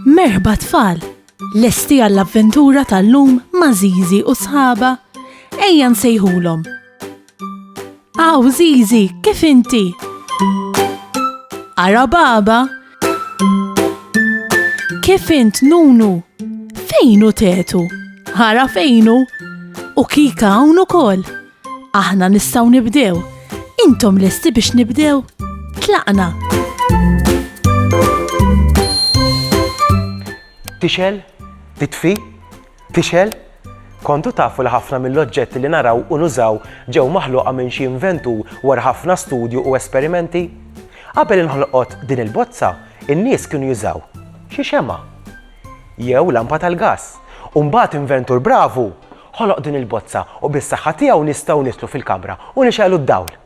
Merħba tfal, lesti għall-avventura tal-lum ma' Żiżi u sħaba, ejja nsejħulhom. Aw Żiżi, kif inti? Ara baba? Kif int Nunu? Fejnu tetu? Ara fejnu? U Kika hawn ukoll. Aħna nistgħu nibdew. Intom lesti biex nibdew? Tlaqna. Tixel? Titfi? Tixel? Kontu tafu li ħafna mill-oġġetti li naraw u nużaw ġew maħluqa minn xi inventur wara ħafna studju u esperimenti? Qabel inħolqot din il-bozza, in-nies kienu jużaw xi xema jew lampa tal-gass. U mbagħad inventur bravu ħoloq din il-bozza u bis-saħħa tiegħu nistgħu nitlu fil-kamra u nixgħelu d-dawl.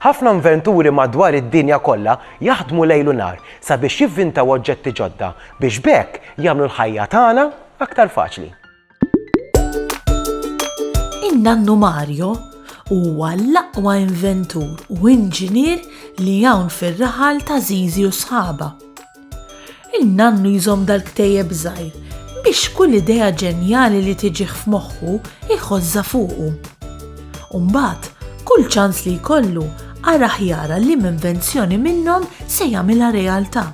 Ħafna inventuri madwar id-dinja kollha jaħdmu lejl u nar sabiex jivvintaw oġġetti ġodda biex bekk jagħmlu l-ħajja tagħna aktar faċli. In-Nannu Mario huwa l-aqwa inventur u inġinier li hawn fir-raħal ta' Żiżi u sħaba. In-Nannu jżomm dal-ktejjeb żgħir biex kull idea ġenjali li tiġih f'moħħu iħożha fuqu. U mbagħad kull ċans li jkollu ara ħjara li m'invenzjoni minnhom se jagħmilha realtà.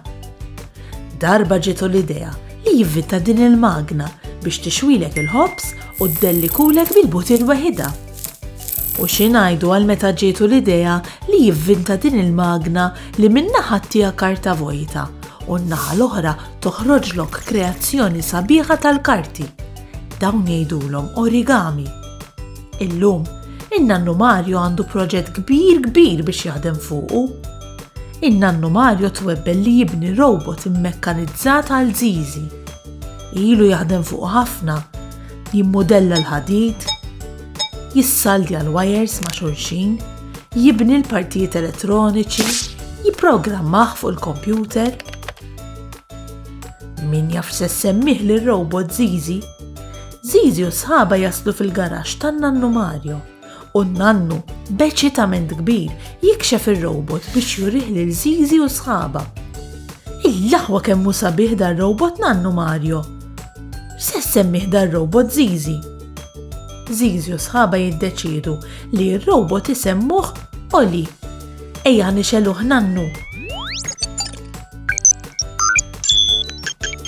Darba ġietu l-idea li jivvinta din il-magna biex tixwilek il-ħobs u ddellikulek bil-butir waħida. U xi ngħidu għal meta ġietu l-idea li jivvinta din il-magna li min-naħa tiegħek karta vojta u n-naħa l-oħra toħroġlok kreazzjoni sabiħa tal-karti. Dawn jgħidulhom origami. Illum in-Nannu Mario għandu proġett kbir biex jaħdem fuqu. In-Nannu Mario twebbel li jibni robot immekkanizzat għal Żiżi. Ilu jaħdem fuq ħafna, jimmodella l-ħadid, jissaldja l-wires ma' xulxin, jibni l-partijiet elettroniċi, jipprogrammah fuq il-kompjuter. Min jaf se semmih lir-robot Żiżi? Żiżi u sħaba jaslu fil-garaxx tan-Nannu Mario. U n-Nannu b'eċitament kbir jikxef ir-robot biex jurih lil Żiżi u sħaba. Il-laħwa kemm hu sabiħ dar-robot Nannu Mario. Se semmih dar-robot Żiżi. Żiżi u sħaba jiddeċiedu li r-robot isemmuh Oli. Ejja nixeluh Nannu.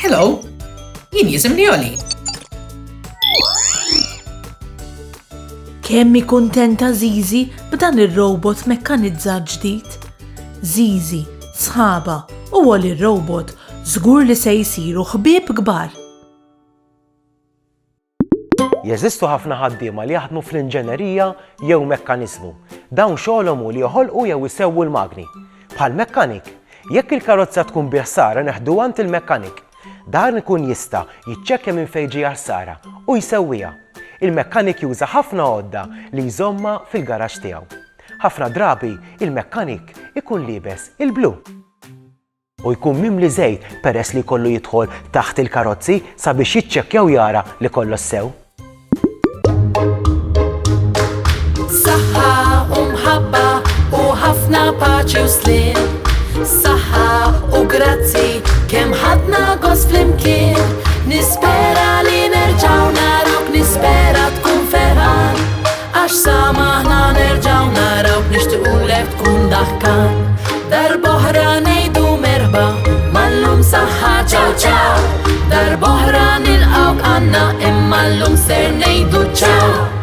Hello, jien jisimni Oli. Kemmi kuntenta Żiżi b'dan ir-robot mekkanizzat ġdid. Żiżi, sħaba u Oli r-robot żgur li se jsiru ħbieb kbar. Jeżistu ħafna ħaddiema li jaħdmu fl-inġenerija jew mekkaniżmu. Dawn xogħolhom hu li joħolqu jew isewwu l-magni. Bħal mekkanik, jekk il-karozza tkun biħsara neħdu għand il-mekkanik. Dan ikun jista' jiċċekkja minn fejn ġie ħsara u jsewwiha. Il-mekkanik juża ħafna għodda li jżomma fil-garaġġ tiegħu. Ħafna drabi il-mekkanik ikun liebes il-blu. U jkun mimli żejt peress li jkollu jidħol taħt il-karozzi sabiex jiċċekkjaw jara li kollox sew. Saħħa u mħabba u ħafna paċi u slim. Saħħa u grazzi kemm ħadna gost flimkien. Nispera li nerġgħu narawk, nispera tkun ferħan. Għax samaħna nerġgħu narawk, nixtiequlek tkun daħkan. Darb'oħra ngħidu merħba, mallum saħħa ċaw ċaw. Darb'oħra nilqawk għandna imma llum ser ngħidu ċaw.